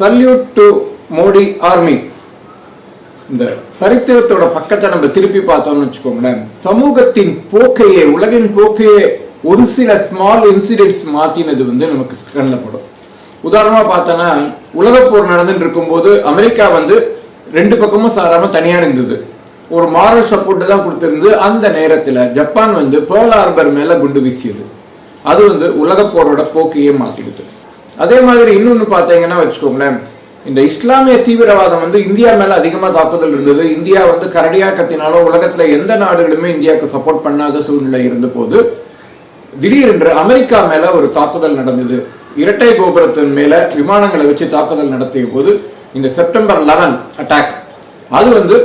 Salute to Modi army. இந்த சரித்திரத்தோட பக்கத்தை நம்ம திருப்பி பார்த்தோம்னு வச்சுக்கோங்களேன், சமூகத்தின் போக்கையே, உலகின் போக்கையே ஒரு சில ஸ்மால் இன்சிடென்ட்ஸ் மாத்தினது நமக்கு கண்ணில் படும். உதாரணமா பார்த்தோன்னா, உலகப்போர் நடந்துட்டு இருக்கும்போது அமெரிக்கா ரெண்டு பக்கமும் சாராம தனியா இருந்தது, ஒரு மாரல் சப்போர்ட் தான் கொடுத்திருந்து. அந்த நேரத்தில் ஜப்பான் பேர்ல் ஹார்பர் மேல குண்டு வீசியது. அது உலகப்போரோட போக்கையே மாத்திடுது. அதே மாதிரி இன்னொன்னு பார்த்தீங்கன்னா வச்சுக்கோங்களேன், இந்த இஸ்லாமிய தீவிரவாதம் இந்தியா மேல அதிகமா தாக்குதல் இருந்தது. இந்தியா கரடியா கத்தினாலும் உலகத்துல எந்த நாடுகளுமே இந்தியாவுக்கு சப்போர்ட் பண்ணாத சூழ்நிலை இருந்த போது திடீரென்று அமெரிக்கா மேல ஒரு தாக்குதல் நடந்தது. இரட்டை கோபுரத்தின் மேல விமானங்களை வச்சு தாக்குதல் நடத்திய போது இந்த செப்டம்பர் 11 அட்டாக் அது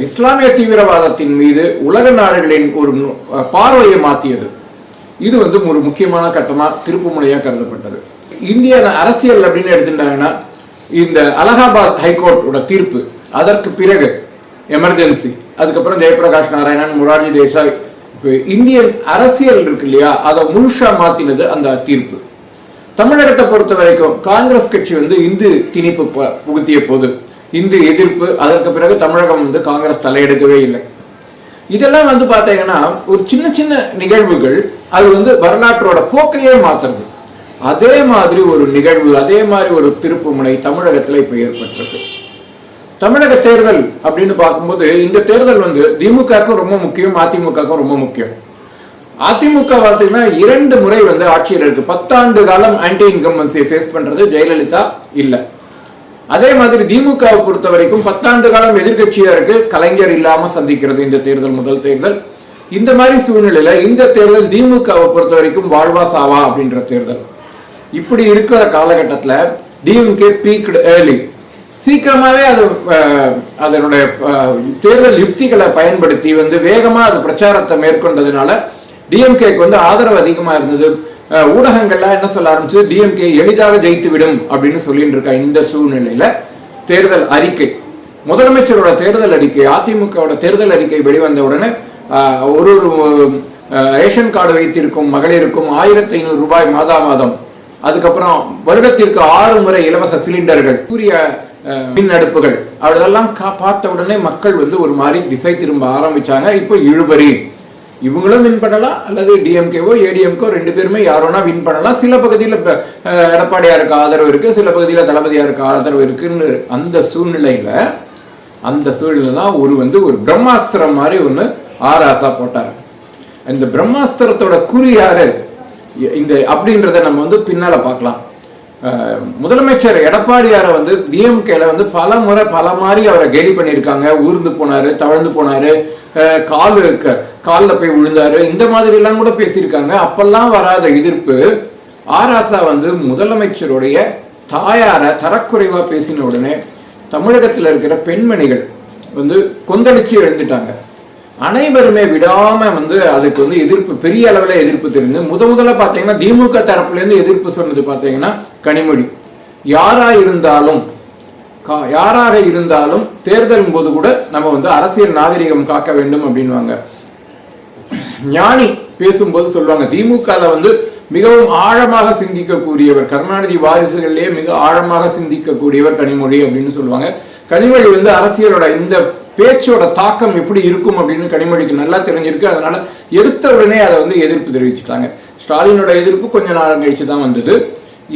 இஸ்லாமிய தீவிரவாதத்தின் மீது உலக நாடுகளின் ஒரு பார்வையை மாற்றியது. இது ஒரு முக்கியமான கட்டமா திருப்பு முனையா கருதப்பட்டது. இந்திய அரசியல் அப்படின்னு எடுத்துட்டாங்கன்னா, இந்த அலகாபாத் ஹைகோர்ட்டோட தீர்ப்பு, அதற்கு பிறகு எமர்ஜென்சி, அதுக்கப்புறம் ஜெயபிரகாஷ் நாராயணன், மொரார்ஜி தேசாய், இந்தியன் அரசியல் இருக்கு இல்லையா, அதை முழுசா மாத்தினது அந்த தீர்ப்பு. தமிழகத்தை பொறுத்த வரைக்கும் காங்கிரஸ் கட்சி இந்து திணிப்பு புகுத்திய போது இந்து எதிர்ப்பு, அதற்கு பிறகு தமிழகம் காங்கிரஸ் தலையெடுக்கவே இல்லை. இதெல்லாம் பாத்தீங்கன்னா ஒரு சின்ன சின்ன நிகழ்வுகள், அது வரலாற்றோட போக்கையே மாத்துறது. அதே மாதிரி ஒரு நிகழ்வு, அதே மாதிரி ஒரு திருப்பு முனை தமிழகத்துல இப்ப ஏற்பட்டிருக்கு. தமிழக தேர்தல் அப்படின்னு பார்க்கும்போது இந்த தேர்தல் திமுகவுக்கும் ரொம்ப முக்கியம், அதிமுகவுக்கும் ரொம்ப முக்கியம். அதிமுக பார்த்தீங்கன்னா 2 முறை ஆட்சியில் இருக்கு. 10 ஆண்டு காலம் ஆன்டி இன்கம்பன்சியை ஃபேஸ் பண்றது ஜெயலலிதா இல்ல. அதே மாதிரி திமுகவை பொறுத்த வரைக்கும் 10 ஆண்டு காலம் எதிர்கட்சியா இருக்கு, கலைஞர் இல்லாம சந்திக்கிறது இந்த தேர்தல் முதல் தேர்தல். இந்த மாதிரி சூழ்நிலையில இந்த தேர்தல் திமுகவை பொறுத்த வரைக்கும் வாழ்வா சாவா அப்படின்ற தேர்தல். இப்படி இருக்கிற காலகட்டத்தில் டிஎம்கே பீக்டு ஏர்லி, சீக்கிரமாவே அது அதனுடைய தேர்தல் யுக்திகளை பயன்படுத்தி வேகமா அது பிரச்சாரத்தை மேற்கொண்டதுனால டிஎம்கேக்கு ஆதரவு அதிகமா இருந்தது. ஊடகங்கள்ல என்ன சொல்ல ஆரம்பிச்சு, டிஎம்கே எளிதாக ஜெயித்து விடும் அப்படின்னு சொல்லிட்டு இருக்க இந்த சூழ்நிலையில தேர்தல் அறிக்கை, முதலமைச்சரோட தேர்தல் அறிக்கை, அதிமுகவோட தேர்தல் அறிக்கை வெளிவந்த உடனே ஒரு ரேஷன் கார்டு வைத்திருக்கும் மகளிருக்கும் 1500 ரூபாய் மாதா மாதம், அதுக்கப்புறம் வருடத்திற்கு 6 முறை இலவச சிலிண்டர்கள், சூரிய மின் அடுப்புகள், அதெல்லாம் பார்த்த உடனே மக்கள் ஒரு மாதிரி திசை திரும்ப ஆரம்பிச்சாங்க. இப்போ இழுபறி, இவங்களும் வின் பண்ணலாம், அல்லது டிஎம்கேவோ ஏடிஎம்கோ 2 பேருமே யாரோனா வின் பண்ணலாம். சில பகுதியில் எடப்பாடியாருக்கு ஆதரவு இருக்கு, சில பகுதியில் தளபதியாருக்கு ஆதரவு இருக்குன்னு அந்த சூழ்நிலையில தான் ஒரு பிரம்மாஸ்திரம் மாதிரி ஒன்று ஆராசா போட்டார். இந்த பிரம்மாஸ்திரத்தோட குறி யாரு இந்த அப்படின்றத நம்ம பின்னால பார்க்கலாம். முதலமைச்சர் எடப்பாடியாரை டிஎம்கேல பல முறை பல மாதிரி அவரை கேலி பண்ணியிருக்காங்க. ஊர்ந்து போனாரு, தவழ்ந்து போனாரு, காலில் போய் விழுந்தாரு, இந்த மாதிரி எல்லாம் கூட பேசியிருக்காங்க. அப்பெல்லாம் வராத எதிர்ப்பு ஆராசா முதலமைச்சருடைய தாயார தரக்குறைவா பேசின உடனே தமிழகத்தில் இருக்கிற பெண்மணிகள் கொந்தளிச்சு எழுந்துட்டாங்க. அனைவருமே விடாம அதுக்கு எதிர்ப்பு, பெரிய அளவுல எதிர்ப்பு தெரிஞ்சு முதல்ல பாத்தீங்கன்னா திமுக தரப்புல இருந்து எதிர்ப்பு சொன்னது பாத்தீங்கன்னா கனிமொழி. யாராக இருந்தாலும் தேர்தல் போது கூட நம்ம அரசியல் நாகரிகம் காக்க வேண்டும் அப்படின்வாங்க. ஞானி பேசும்போது சொல்லுவாங்க, திமுக மிகவும் ஆழமாக சிந்திக்கக்கூடியவர், கருணாநிதி வாரிசுகளிலேயே மிக ஆழமாக சிந்திக்கக்கூடியவர் கனிமொழி அப்படின்னு சொல்லுவாங்க. கனிமொழி அரசியலோட இந்த பேச்சோட தாக்கம் எப்படி இருக்கும் அப்படின்னு கனிமொழிக்கு நல்லா தெரிஞ்சிருக்கு. அதனால எடுத்த உடனே அதை எதிர்ப்பு தெரிவிச்சுட்டாங்க. ஸ்டாலினோட எதிர்ப்பு கொஞ்ச நேரம் கழிச்சு தான் வந்தது.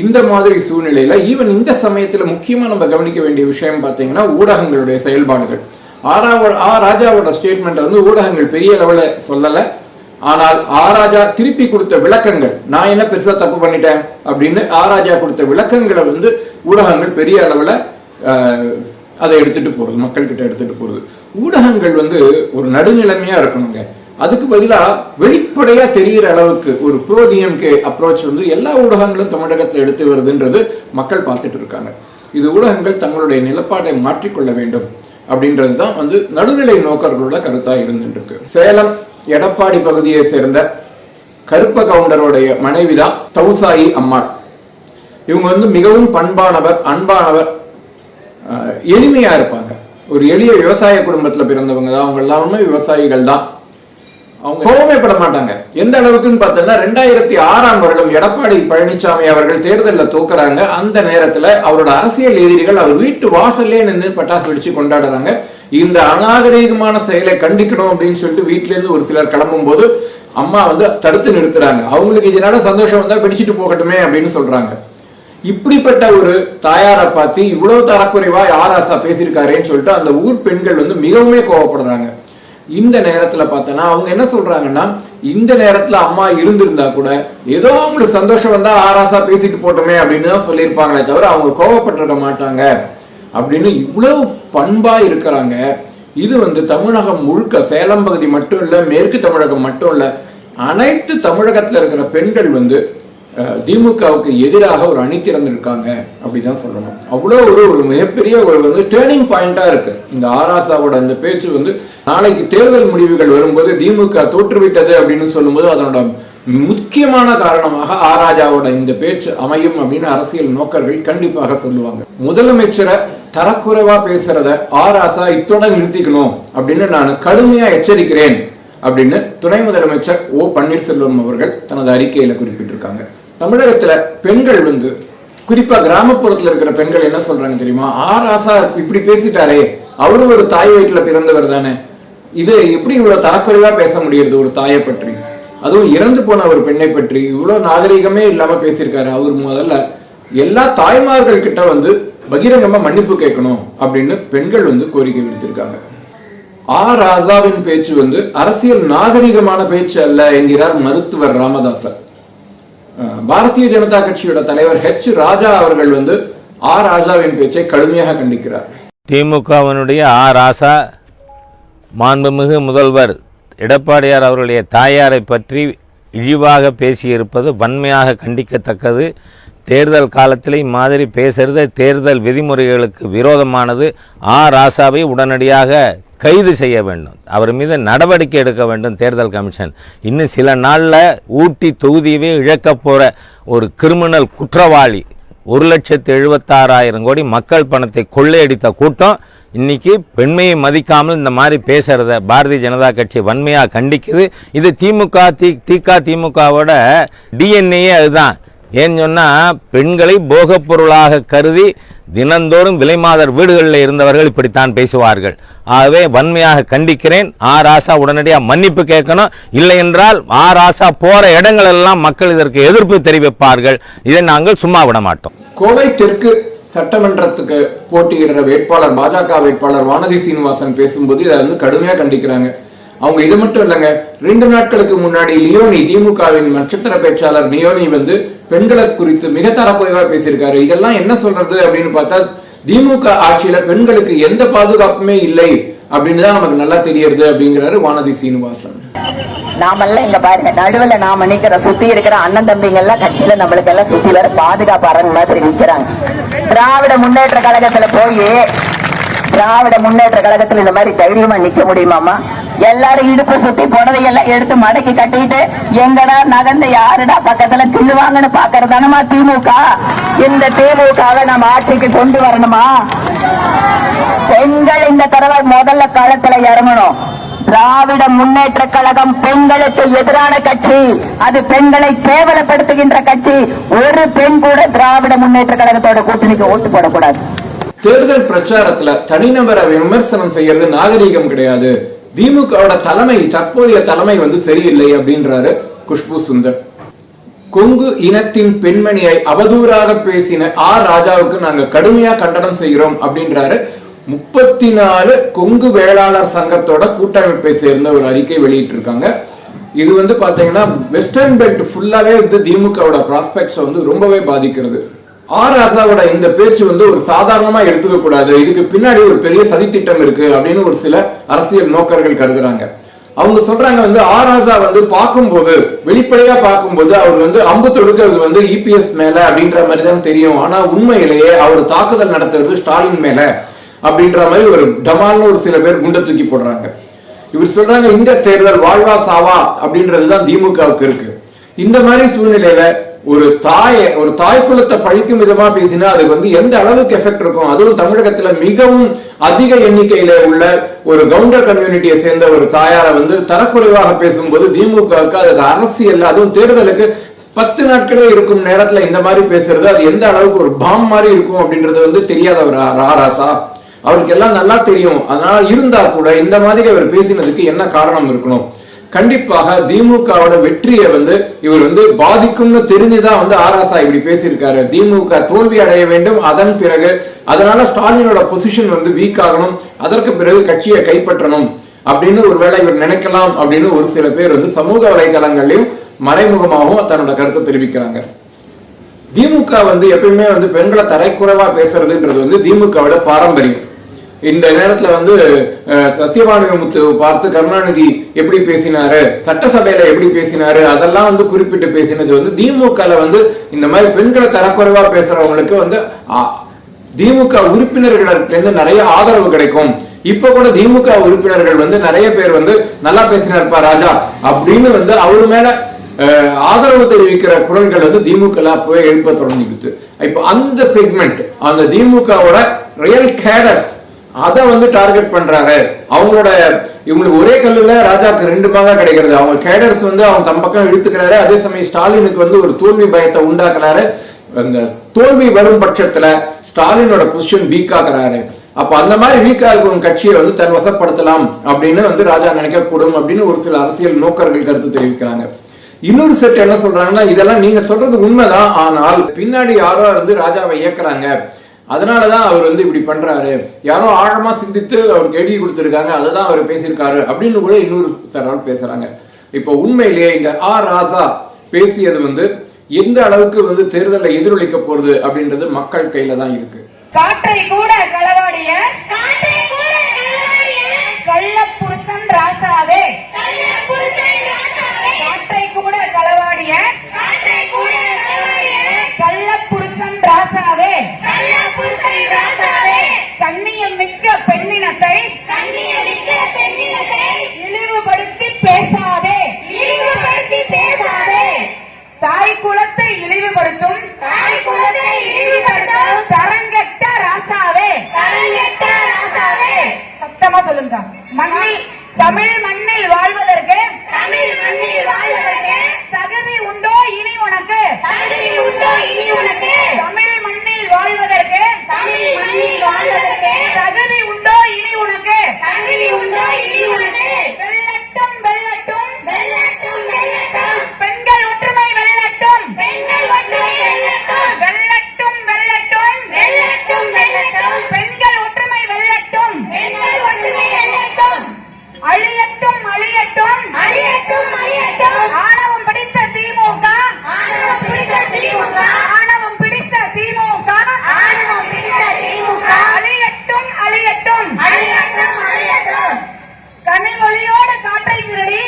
இந்த மாதிரி சூழ்நிலையில ஈவன் இந்த சமயத்துல முக்கியமா நம்ம கவனிக்க வேண்டிய விஷயம் பார்த்தீங்கன்னா ஊடகங்களுடைய செயல்பாடுகள். ராஜாவோட ஸ்டேட்மெண்ட் ஊடகங்கள் பெரிய அளவுல சொல்லல. ஆனால் ராஜா திருப்பி கொடுத்த விளக்கங்கள், நான் என்ன பெருசா தப்பு பண்ணிட்டேன் அப்படின்னு ராஜா கொடுத்த விளக்கங்களை ஊடகங்கள் பெரிய அளவுல அதை எடுத்துட்டு போறது, மக்கள் கிட்ட எடுத்துட்டு போறது. ஊடகங்கள் ஒரு நடுநிலைமையா இருக்கணுங்க. அதுக்கு பதிலா வெளிப்படையா தெரிகிற அளவுக்கு ஒரு ப்ரோ டிஎம்கே அப்ரோச் எல்லா ஊடகங்களும் தமிழகத்தில் எடுத்து வருதுன்றது மக்கள் பார்த்துட்டு இருக்காங்க. இது ஊடகங்கள் தங்களுடைய நிலப்பாட்டை மாற்றிக்கொள்ள வேண்டும் அப்படின்றது தான் நடுநிலை நோக்கர்களோட கருத்தா இருந்துட்டு இருக்கு. சேலம் எடப்பாடி பகுதியை சேர்ந்த கருப்ப கவுண்டருடைய மனைவிதான் தவுசாயி அம்மாள். இவங்க மிகவும் பண்பானவர், அன்பானவர், எளிமையா இருப்பாங்க. ஒரு எளிய விவசாய குடும்பத்துல பிறந்தவங்க தான். அவங்க எல்லாருமே விவசாயிகள் தான். அவங்க கோபமே பட மாட்டாங்க. எந்த அளவுக்குன்னு பார்த்தோம்னா 2006ஆம் வருடம் எடப்பாடி பழனிசாமி அவர்கள் தேர்தலில் தோக்குறாங்க. அந்த நேரத்துல அவரோட அரசியல் எதிரிகள் அவர் வீட்டு வாசல்லே நின்று பட்டாசு வெடிச்சு கொண்டாடுறாங்க. இந்த அநாகரீகமான செயலை கண்டிக்கணும் அப்படின்னு சொல்லிட்டு வீட்டுல இருந்து ஒரு சிலர் கிளம்பும் போது அம்மா வந்து தடுத்து நிறுத்துறாங்க. அவங்களுக்கு இதனால சந்தோஷம் வந்தா வெடிச்சிட்டு போகட்டுமே அப்படின்னு சொல்றாங்க. இப்படிப்பட்ட ஒரு தாயாரை பார்த்து இவ்வளவு தரக்குறைவா ஆராசா பேசியிருக்காருன்னு சொல்லிட்டு அந்த ஊர் பெண்கள் வந்து மிகவுமே கோவப்படுறாங்க. இந்த நேரத்துல பார்த்தோன்னா அவங்க என்ன சொல்றாங்கன்னா, இந்த நேரத்துல அம்மா இருந்திருந்தா கூட ஏதோ அவங்களுக்கு சந்தோஷம் வந்தா ஆராசா பேசிட்டு போட்டோமே அப்படின்னு தான் சொல்லியிருப்பாங்களே தவிர அவங்க கோவப்பட்டிருக்க மாட்டாங்க அப்படின்னு இவ்வளவு பண்பா இருக்கிறாங்க. இது வந்து தமிழகம் முழுக்க, சேலம் பகுதி மட்டும் இல்ல, மேற்கு தமிழகம் மட்டும் இல்ல, அனைத்து தமிழகத்துல இருக்கிற பெண்கள் வந்து திமுகவுக்கு எதிராக ஒரு அணி திறந்திருக்காங்க அப்படிதான் சொல்லணும். அவ்வளோ ஒரு மிகப்பெரிய ஒரு வந்து டேர்னிங் பாயிண்டா இருக்கு இந்த ஆராசாவோட இந்த பேச்சு வந்து. நாளைக்கு தேர்தல் முடிவுகள் வரும்போது திமுக தோற்றுவிட்டது அப்படின்னு சொல்லும்போது அதனோட முக்கியமான காரணமாக ஆராஜாவோட இந்த பேச்சு அமையும் அப்படின்னு அரசியல் நோக்கர்கள் கண்டிப்பாக சொல்லுவாங்க. முதலமைச்சரை தரக்குறைவா பேசுறத ஆராசா இத்தோட நிறுத்திக்கணும் அப்படின்னு நான் கடுமையா எச்சரிக்கிறேன் அப்படின்னு துணை முதலமைச்சர் ஓ பன்னீர்செல்வம் அவர்கள் தனது அறிக்கையில குறிப்பிட்டிருக்காங்க. தமிழகத்துல பெண்கள் வந்து குறிப்பா கிராமப்புறத்துல இருக்கிற பெண்கள் என்ன சொல்றாங்க தெரியுமா? ஆராசா இப்படி பேசிட்டாரே, அவரும் ஒரு தாய் வயிற்றுல பிறந்தவர் தானே, இது எப்படி இவ்வளவு தரக்குறைவா பேச முடியுது ஒரு தாயை பற்றி, அதுவும் இறந்து போன ஒரு பெண்ணை பற்றி இவ்வளவு நாகரிகமே இல்லாம பேசியிருக்காரு. அவர் முதல்ல எல்லா தாய்மார்கள் கிட்ட வந்து பகிரங்கமா மன்னிப்பு கேட்கணும் அப்படின்னு பெண்கள் வந்து கோரிக்கை விடுத்திருக்காங்க. ராசாவின் பேச்சு வந்து அரசியல் நாகரிகமான பேச்சு அல்ல என்கிறார் மருத்துவர் ராமதாசர். பாரதிய ஜனதா கட்சியோட தலைவர் ராஜா அவர்கள் வந்து ராசாவின் பேச்சை கடுமையாக கண்டிக்கிறார். திமுகவினுடைய ராசா மாண்புமிகு முதல்வர் எடப்பாடியார் அவர்களுடைய தாயாரை பற்றி இழிவாக பேசியிருப்பது வன்மையாக கண்டிக்கத்தக்கது. தேர்தல் காலத்தில் இம்மாதிரி பேசுறது தேர்தல் விதிமுறைகளுக்கு விரோதமானது. ராசாவை உடனடியாக கைது செய்ய வேண்டும், அவர் மீது நடவடிக்கை எடுக்க வேண்டும் தேர்தல் கமிஷன். இன்னும் சில நாளில் ஊட்டி தொகுதியவே இழக்க போகிற ஒரு கிரிமினல் குற்றவாளி 1,76,000 கோடி மக்கள் பணத்தை கொள்ளையடித்த கூட்டம் இன்னைக்கு பெண்மையை மதிக்காமல் இந்த மாதிரி பேசுறத பாரதிய ஜனதா கட்சி வன்மையாக கண்டிக்குது. இது திமுகவோட டிஎன்ஏயே அதுதான். ஏன்னு சொன்னால் பெண்களை போகப் பொருளாக கருதி தினந்தோறும் விலைமாதர் வீடுகளில் இருந்தவர்கள் இப்படித்தான் பேசுவார்கள். ஆகவே வன்மையாக கண்டிக்கிறேன். ராசா உடனடியாக மன்னிப்பு கேட்கணும். இல்லை என்றால் ராசா போற இடங்கள் எல்லாம் மக்கள் இதற்கு எதிர்ப்பு தெரிவிப்பார்கள். இதை நாங்கள் சும்மா விட மாட்டோம். கோவை தெற்கு சட்டமன்றத்துக்கு போட்டியிடுற வேட்பாளர் பாஜக வேட்பாளர் வானதி சீனிவாசன் பேசும்போது இதை வந்து கடுமையா கண்டிக்கிறாங்க. அவங்க இது மட்டும் இல்லைங்க, 2 நாட்களுக்கு முன்னாடி லியோனி, திமுகவின் நட்சத்திர பேச்சாளர் லியோனி வந்து பெண்களை குறித்து மிக தரக்குறைவா பேசியிருக்காரு. இதெல்லாம் என்ன சொல்றது அப்படின்னு பார்த்தா திமுக ஆட்சியில பெண்களுக்கு எந்த பாதுகாப்புமே இல்லை அப்படின்னு தான் நமக்கு நல்லா தெரியுது அப்படிங்கிறாரு வானதி சீனிவாசன். நாமெல்லாம் இங்க பாருங்க, நடுவுல நாம நிக்கிற சுத்தி இருக்கிற அண்ணன் தம்பிங்க எல்லாம் கட்சியில நம்மளுக்கு எல்லாம் சுத்தி வர பாதுகாப்பு அரண் மாதிரி நிக்கிறாங்க. திராவிட முன்னேற்ற கழகத்துல இந்த மாதிரி தைரியமா நிக்க முடியுமாமா? எல்லாரும் இடுப்பு சுத்தி புடவையெல்லாம் எடுத்து மடக்கி கட்டிட்டு எங்கடா நகர்ந்து யாருடா பக்கத்துல தில்லுவாங்கன்னு பாக்குறதானமா திமுக? இந்த திமுகவை நம்ம ஆட்சிக்கு கொண்டு வரணுமா? பெண்கள் இந்த தடவை முதல்ல களத்துல இறங்கணும். திராவிட முன்னேற்ற கழகம் பெண்களுக்கு எதிரான கட்சி, அது பெண்களை கேவலப்படுத்துகின்ற கட்சி. ஒரு பெண் கூட திராவிட முன்னேற்ற கழகத்தோட கூட்டணிக்கு ஓட்டு போடக்கூடாது. தேர்தல் பிரச்சாரத்துல தனிநபரை விமர்சனம் செய்யறது நாகரீகம் கிடையாது. திமுகவோட தலைமை, தற்போதைய தலைமை வந்து சரியில்லை அப்படின்றாரு குஷ்பு சுந்தர். கொங்கு இனத்தின் பெண்மணியை அவதூறாக பேசின ராஜாவுக்கு நாங்க கடுமையா கண்டனம் செய்கிறோம் அப்படின்றாரு 34 கொங்கு வேளாளர் சங்கத்தோட கூட்டமைப்பை சேர்ந்த ஒரு அறிக்கை வெளியிட்டு இருக்காங்க. இது வந்து பாத்தீங்கன்னா வெஸ்டர்ன் பெல்ட் ஃபுல்லாவே வந்து திமுகவோட ப்ராஸ்பெக்ட்ஸ் வந்து ரொம்பவே பாதிக்கிறது. ராசாவோட இந்த பேச்சு வந்து ஒரு சாதாரணமா எடுத்துக்க கூடாது, இதுக்கு பின்னாடி ஒரு பெரிய சதித்திட்டம் இருக்கு அப்படின்னு ஒரு சில அரசியல் நோக்கர்கள் கருதுறாங்க. அவங்க சொல்றாங்க வந்து ராசா வந்து பார்க்கும்போது, வெளிப்படையா பார்க்கும்போது அவர் வந்து அம்பு தொடுக்கிறது வந்து இபிஎஸ் மேல அப்படின்ற மாதிரி தான் தெரியும். ஆனா உண்மையிலேயே அவர் தாக்குதல் நடத்துறது ஸ்டாலின் மேல அப்படின்ற மாதிரி ஒரு டமால்னு ஒரு சில பேர் குண்டை தூக்கி போடுறாங்க. இவர் சொல்றாங்க இந்த தேர்தல் வாழ்வா சாவா அப்படின்றதுதான் திமுகவுக்கு இருக்கு. இந்த மாதிரி சூழ்நிலையில ஒரு தாய் குலத்தை பழிக்கும் விதமா பேசினா அதுக்கு வந்து எந்த அளவுக்கு எஃபெக்ட் இருக்கும். அதுவும் தமிழகத்துல மிகவும் அதிக எண்ணிக்கையில உள்ள ஒரு கவுண்டர் கம்யூனிட்டியை சேர்ந்த ஒரு தாயாரை வந்து தரக்குறைவாக பேசும்போது திமுகவுக்கு அதுக்கு அரசியல், அதுவும் தேர்தலுக்கு 10 நாட்களே இருக்கும் நேரத்துல இந்த மாதிரி பேசுறது அது எந்த அளவுக்கு ஒரு பாம் மாதிரி இருக்கும் அப்படின்றது வந்து தெரியாதவர் ராராசா. அவருக்கு எல்லாம் நல்லா தெரியும். அதனால இருந்தா கூட இந்த மாதிரி அவர் பேசினதுக்கு என்ன காரணம் இருக்கணும்? கண்டிப்பாக திமுகவோட வெற்றியை வந்து இவர் வந்து பாதிக்கும்னு தெரிஞ்சுதான் வந்து ஆராசா இப்படி பேசியிருக்காரு. திமுக தோல்வி அடைய வேண்டும், அதன் பிறகு அதனால ஸ்டாலினோட பொசிஷன் வந்து வீக் ஆகணும், அதற்கு பிறகு கட்சியை கைப்பற்றணும் அப்படின்னு ஒருவேளை இவர் நினைக்கலாம் அப்படின்னு ஒரு சில பேர் வந்து சமூக வலைதளங்கள்லயும் மறைமுகமாகவும் தன்னோட கருத்தை தெரிவிக்கிறாங்க. திமுக வந்து எப்பயுமே வந்து பெண்களை தரைக்குறைவா பேசுறதுன்றது வந்து திமுகவோட பாரம்பரியம். இந்த நேரத்துல வந்து சத்தியவானுமுத்து பார்த்து கருணாநிதி எப்படி பேசினாரு, சட்டசபையில எப்படி பேசினாரு, அதெல்லாம் வந்து குறிப்பிட்டு பேசினது வந்து திமுகல வந்து இந்த மாதிரி பெண்களை தரக்குறைவா பேசுறவங்களுக்கு வந்து திமுக உறுப்பினர்களிடத்திலிருந்து நிறைய ஆதரவு கிடைக்கும். இப்ப கூட திமுக உறுப்பினர்கள் வந்து நிறைய பேர் வந்து நல்லா பேசினார்ப்பா ராஜா அப்படின்னு வந்து அவரு மேல ஆதரவு தெரிவிக்கிற குரல்கள் வந்து திமுக போய் எழுப்ப தொடங்கிட்டு, இப்ப அந்த செக்மெண்ட் அந்த திமுகவோட ரியல் கேடர்ஸ் அதை வந்து டார்கெட் பண்றாரு. அவங்களோட இவங்களுக்கு ஒரே கல்லுல ராஜாக்கு 2 பாகா கிடைக்கிறது. அவங்க கேடர்ஸ் வந்து அவங்க தம் பக்கம் இழுத்துக்கிறாரு. அதே சமயம் ஸ்டாலினுக்கு வந்து ஒரு தோல்வி பயத்தை உண்டாக்குறாரு. அந்த தோல்வி வரும் பட்சத்துல ஸ்டாலினோட பொசிஷன் வீக் ஆக்குறாரு. அப்ப அந்த மாதிரி வீக்கா இருக்கும் கட்சியை வந்து தன் வசப்படுத்தலாம் அப்படின்னு வந்து ராஜா நினைக்க கூடும் அப்படின்னு ஒரு சில அரசியல் நோக்கர்கள் கருத்து தெரிவிக்கிறாங்க. இன்னொரு செட் என்ன சொல்றாங்கன்னா, இதெல்லாம் நீங்க சொல்றது உண்மைதான், ஆனால் பின்னாடி யாரோ வந்து ராஜாவை இயக்குறாங்க, அதனாலதான் அவர் வந்து இப்படி பண்றாரு, யாரோ ஆழமா சிந்தித்து அவருக்கு எழுதி கொடுத்திருக்காங்க, அதுதான் அவர் பேசியிருக்காரு அப்படின்னு கூட இன்னொரு தரவால் பேசுறாங்க. இப்போ உண்மையிலேயே இந்த ராசா பேசியது வந்து எந்த அளவுக்கு வந்து தேர்தலில் எதிரொலிக்க போறது அப்படின்றது மக்கள் கையில தான் இருக்கு. காற்றை கூட களவாடிய கள்ளப்புருஷன் ராசாவே, காற்றை கூட களவாடிய கள்ளப்புருஷன் ராசாவே, கண்ணியம் மிக்க பெண்ணினத்தை இழிவுபடுத்தி பேசாதே, தாய் குலத்தை இழிவுபடுத்தும் தரங்கெட்ட ராசாவே, சத்தமா சொல்லுங்க. தமிழ் மண்ணில் வாழ்வதற்கு தகுதி உண்டோ இனி உனக்கு, தமிழ் மண்ணில் வாழ்வதற்கு தகுதி உண்டோ இனி உனக்கு, வெல்லட்டும் வெல்லட்டும் பெண்கள் ஒற்றுமை வெல்லட்டும், வெல்லட்டும் பெண்கள் ஒற்றுமை வெல்லட்டும், அழியட்டும் ஆணவம் பிடித்த திமுக, ஆணவம் பிடித்த திமுக, அழியட்டும் கனிமொழியோடு காற்றை திருடி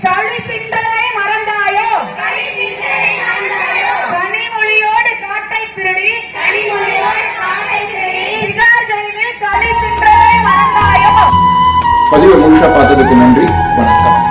களி தின்றதை மறந்தாயோ, கனிமொழியோடு காற்றை திருடி திகார் ஜெயிலில் களி தின்றதை மறந்தாயோ. பதிவை முழுசா பார்த்ததுக்கு நன்றி, வணக்கம்.